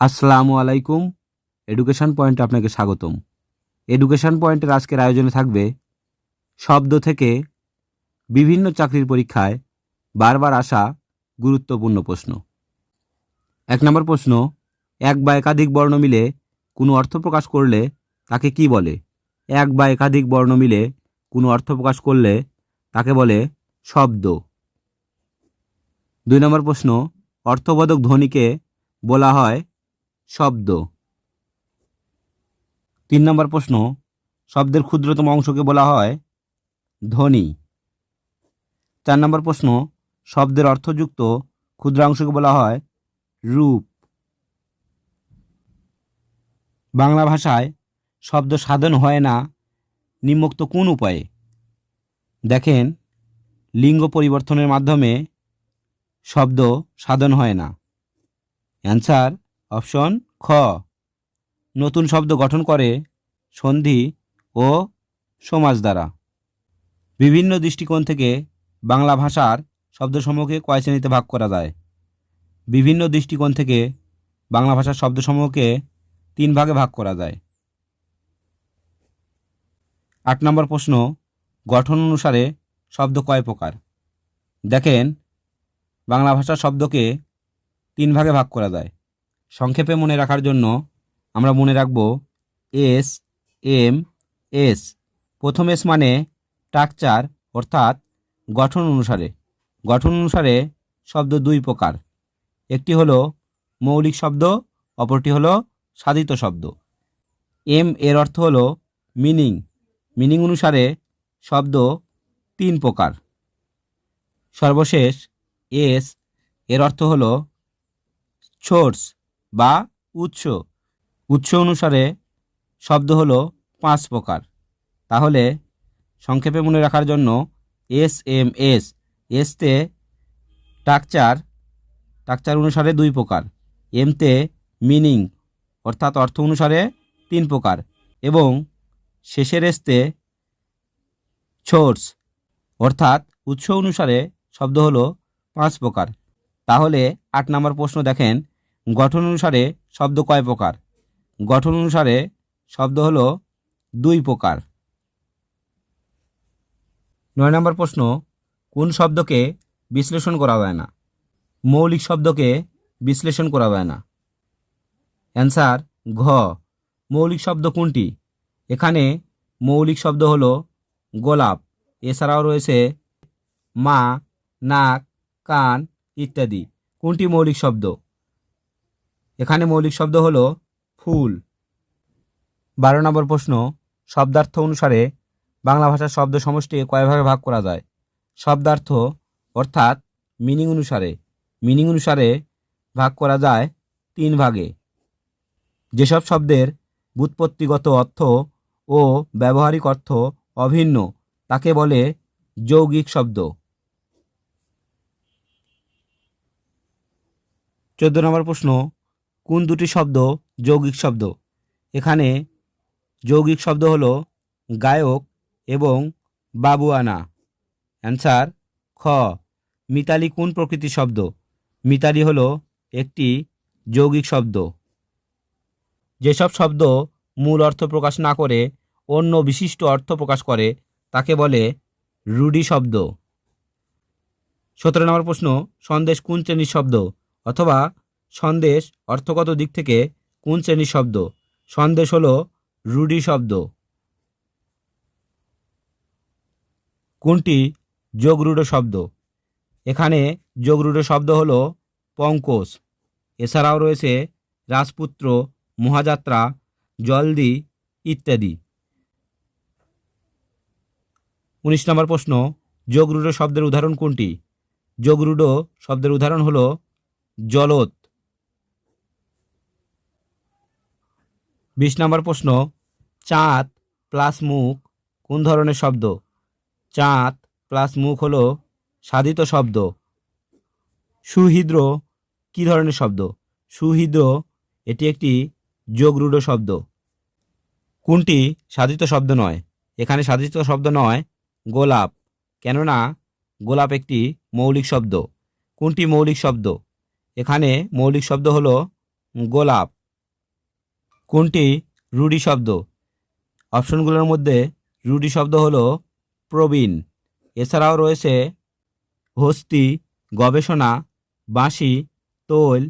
আসসালামু আলাইকুম। এডুকেশন পয়েন্টে আপনাকে স্বাগতম। এডুকেশন পয়েন্টের আজকের আয়োজনে থাকবে শব্দ থেকে বিভিন্ন চাকরির পরীক্ষায় বারবার আসা গুরুত্বপূর্ণ প্রশ্ন। ১ নম্বর প্রশ্ন, এক বা একাধিক বর্ণ মিলে কোনো অর্থ প্রকাশ করলে তাকে কি বলে? এক বা একাধিক বর্ণ মিলে কোনো অর্থ প্রকাশ করলে তাকে বলে শব্দ। ২ নম্বর প্রশ্ন, অর্থবোধক ধ্বনিকে বলা হয় শব্দ। ৩ নম্বর প্রশ্ন, শব্দের ক্ষুদ্রতম অংশকে বলা হয় ধ্বনি। ৪ নম্বর প্রশ্ন, শব্দের অর্থযুক্ত ক্ষুদ্রাংশকে বলা হয় রূপ। বাংলা ভাষায় শব্দ সাধন হয় না নিম্নোক্ত কোন উপায়ে? দেখেন, লিঙ্গ পরিবর্তনের মাধ্যমে শব্দ সাধন হয় না। অ্যান্সার অপশন খ। নতুন শব্দ গঠন করে সন্ধি ও সমাস দ্বারা। বিভিন্ন দৃষ্টিকোণ থেকে বাংলা ভাষার শব্দসমূহকে কয় শ্রেণীতে ভাগ করা যায়? বিভিন্ন দৃষ্টিকোণ থেকে বাংলা ভাষার শব্দসমূহকে 3 ভাগে ভাগ করা যায়। ৮ নম্বর প্রশ্ন, গঠন অনুসারে শব্দ কয় প্রকার? দেখেন, বাংলা ভাষার শব্দকে 3 ভাগে ভাগ করা যায়। সংক্ষেপে মনে রাখার জন্য আমরা মনে রাখব এস, এম, এস। প্রথম এস মানে স্ট্রাকচার, অর্থাৎ গঠন অনুসারে। গঠন অনুসারে শব্দ 2 প্রকার। একটি হলো মৌলিক শব্দ, অপরটি হলো সাধিত শব্দ। এম এর অর্থ হলো মিনিং। মিনিং অনুসারে শব্দ 3 প্রকার। সর্বশেষ এস এর অর্থ হলো সোর্স বা উৎস। উৎস অনুসারে শব্দ হলো 5 প্রকার। তাহলে সংক্ষেপে মনে রাখার জন্য এস, এম, এস। এসতে স্ট্রাকচার অনুসারে 2 প্রকার। এমতে মিনিং অর্থাৎ অর্থ অনুসারে 3 প্রকার এবং শেষের এসতে সোর্স অর্থাৎ উৎস অনুসারে শব্দ হলো 5 প্রকার। তাহলে 8 নম্বর প্রশ্ন দেখেন, গঠন অনুসারে শব্দ কয় প্রকার? গঠন অনুসারে শব্দ হলো 2 প্রকার। 9 নম্বর প্রশ্ন, কোন শব্দকে বিশ্লেষণ করা যায় না? মৌলিক শব্দকে বিশ্লেষণ করা যায় না। অ্যান্সার ঘ। মৌলিক শব্দ কোনটি? এখানে মৌলিক শব্দ হলো গোলাপ। এছাড়াও রয়েছে মা, নাক, কান ইত্যাদি। কোনটি মৌলিক শব্দ? এখানে মৌলিক শব্দ হলো ফুল। 12 নম্বর প্রশ্ন, শব্দার্থ অনুসারে বাংলা ভাষার শব্দ সমষ্টি কয় ভাগে ভাগ করা যায়? শব্দার্থ অর্থাৎ মিনিং অনুসারে। মিনিং অনুসারে ভাগ করা যায় 3 ভাগে। যেসব শব্দের ব্যুৎপত্তিগত অর্থ ও ব্যবহারিক অর্থ অভিন্ন তাকে বলে যৌগিক শব্দ। 14 নম্বর প্রশ্ন, কোন দুটি শব্দ যৌগিক শব্দ? এখানে যৌগিক শব্দ হলো গায়ক এবং বাবুয়ানা। অ্যান্সার খ। মিতালি কোন প্রকৃতির শব্দ? মিতালি হলো একটি যৌগিক শব্দ। যেসব শব্দ মূল অর্থ প্রকাশ না করে অন্য বিশিষ্ট অর্থ প্রকাশ করে তাকে বলে রূঢ়ি শব্দ। 17 নম্বর প্রশ্ন, সন্দেশ কোন শ্রেণীর শব্দ? অথবা সন্দেশ অর্থগত দিক থেকে কোন শ্রেণীর শব্দ? সন্দেশ হলো রূঢ়ি শব্দ। কোনটি যোগরূঢ় শব্দ? এখানে যোগরূঢ় শব্দ হলো পঙ্কজ। এছাড়াও রয়েছে রাজপুত্র, মহাযাত্রা, জলদি ইত্যাদি। 19 নম্বর প্রশ্ন, যোগরূঢ় শব্দের উদাহরণ কোনটি? যোগরূঢ় শব্দের উদাহরণ হলো জলদ। 20 নম্বর প্রশ্ন, চাঁদ প্লাস মুখ কোন ধরনের শব্দ? চাঁদ প্লাস মুখ হলো সাধিত শব্দ। সুহৃদ কি ধরনের শব্দ? সুহৃদ এটি একটি যোগরূঢ় শব্দ। কোনটি সাধিত শব্দ নয়? এখানে সাধিত শব্দ নয় গোলাপ, কেননা গোলাপ একটি মৌলিক শব্দ। কোনটি মৌলিক শব্দ? এখানে মৌলিক শব্দ হলো গোলাপ। কোনটি রুঢ়ি শব্দ? অপশনগুলোর মধ্যে রুঢ়ি শব্দ হলো প্রবীণ। এছাড়াও রয়েছে হস্তি, গবেষণা, বাঁশি, তৈল,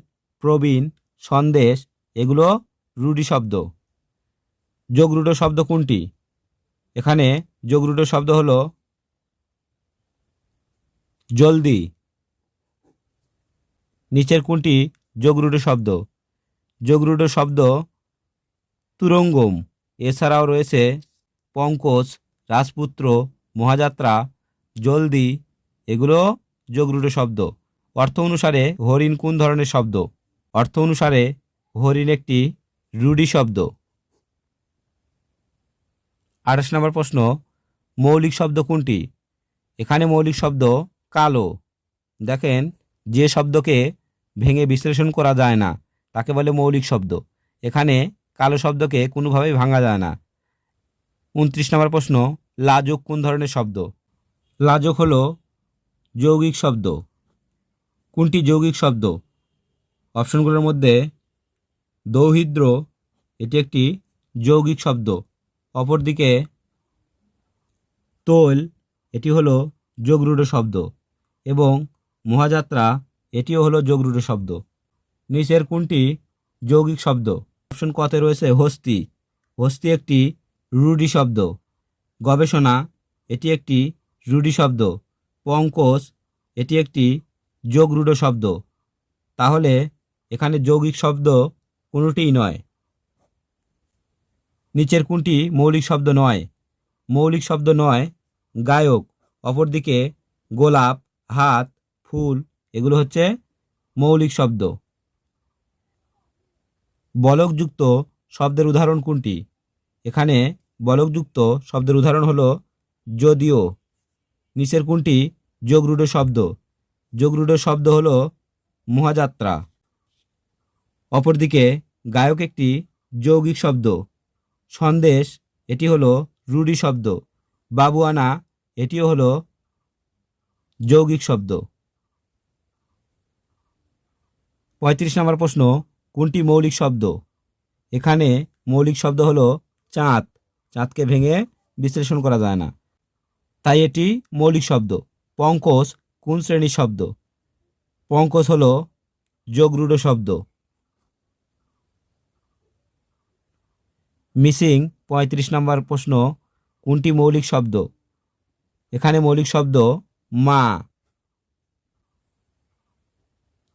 প্রবীণ, সন্দেশ, এগুলো রুঢ়ি শব্দ। যোগরূঢ় শব্দ কোনটি? এখানে যোগরূঢ় শব্দ হলো জলদি। নিচের কোনটি যোগরূঢ় শব্দ? যোগরূঢ় শব্দ তুরঙ্গম। এছাড়াও রয়েছে পঙ্কজ, রাজপুত্র, মহাযাত্রা, জলদি, এগুলো যোগরূঢ় শব্দ। অর্থ অনুসারে হরিণ কোন ধরনের শব্দ? অর্থ অনুসারে হরিণ একটি রুঢ়ি শব্দ। 28 নম্বর প্রশ্ন, মৌলিক শব্দ কোনটি? এখানে মৌলিক শব্দ কালো। দেখেন, যে শব্দকে ভেঙে বিশ্লেষণ করা যায় না তাকে বলে মৌলিক শব্দ। এখানে কালো শব্দকে কোনোভাবেই ভাঙা যায় না। 29 নম্বর প্রশ্ন, লাজুক কোন ধরনের শব্দ? লাজুক হলো যৌগিক শব্দ। কোনটি যৌগিক শব্দ? অপশনগুলোর মধ্যে দৌহিদ্র, এটি একটি যৌগিক শব্দ। অপরদিকে তৈল, এটি হলো যোগরূঢ় শব্দ, এবং মহাযাত্রা, এটিও হলো যোগরূঢ় শব্দ। নিচের কোনটি যৌগিক শব্দ? অপশন কতে রয়েছে হস্তি। হস্তি একটি রুঢ়ি শব্দ। গবেষণা, এটি একটি রুঢ়ি শব্দ। পঙ্কজ, এটি একটি যোগরূঢ় শব্দ। তাহলে এখানে যৌগিক শব্দ কোনোটিই নয়। নিচের কোনটি মৌলিক শব্দ নয়? মৌলিক শব্দ নয় গায়ক। অপরদিকে গোলাপ, হাত, ফুল, এগুলো হচ্ছে মৌলিক শব্দ। বলকযুক্ত শব্দের উদাহরণ কোনটি? এখানে বলকযুক্ত শব্দের উদাহরণ হলো যদিও। নিচের কোনটি যোগরূঢ় শব্দ? যোগরূঢ় শব্দ হলো মহাযাত্রা। অপরদিকে গায়ক একটি যৌগিক শব্দ। সন্দেশ, এটি হলো রুঢ়ি শব্দ। বাবুয়ানা, এটিও হলো যৌগিক শব্দ। 35 নম্বর প্রশ্ন, কোনটি মৌলিক শব্দ? এখানে মৌলিক শব্দ হলো চাঁদ। চাঁদকে ভেঙে বিশ্লেষণ করা যায় না, তাই এটি মৌলিক শব্দ। পঙ্কজ কোন শ্রেণীর শব্দ? পঙ্কজ হলো যোগরূঢ় শব্দ। মিসিং 35 নম্বর প্রশ্ন, কোনটি মৌলিক শব্দ? এখানে মৌলিক শব্দ মা।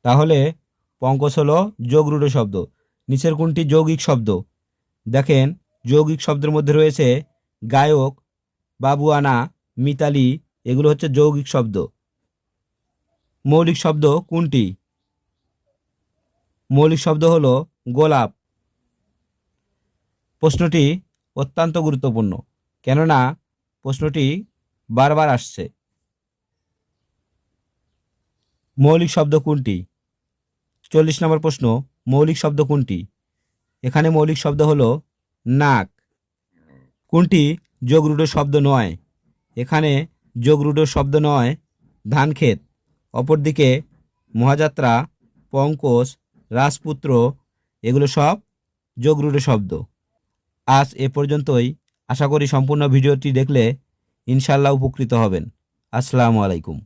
তাহলে পঙ্কজ হলো যোগরূঢ় শব্দ। নিচের কোনটি যৌগিক শব্দ? দেখেন, যৌগিক শব্দের মধ্যে রয়েছে গায়ক, বাবুয়ানা, মিতালি, এগুলো হচ্ছে যৌগিক শব্দ। মৌলিক শব্দ কোনটি? মৌলিক শব্দ হলো গোলাপ। প্রশ্নটি অত্যন্ত গুরুত্বপূর্ণ, কেননা প্রশ্নটি বারবার আসছে। মৌলিক শব্দ কোনটি? 40 নম্বর প্রশ্ন, মৌলিক শব্দ কোনটি? এখানে মৌলিক শব্দ হলো নাক। কোনটি যোগরূঢ় শব্দ নয়? এখানে যোগরূঢ় শব্দ নয় ধানক্ষেত। অপরদিকে মহাযাত্রা, পঙ্কজ, রাজপুত্র, এগুলো সব যোগরূঢ় শব্দ। আজ এ পর্যন্তই। আশা করি সম্পূর্ণ ভিডিওটি দেখলে ইনশাআল্লাহ উপকৃত হবেন। আসসালামু আলাইকুম।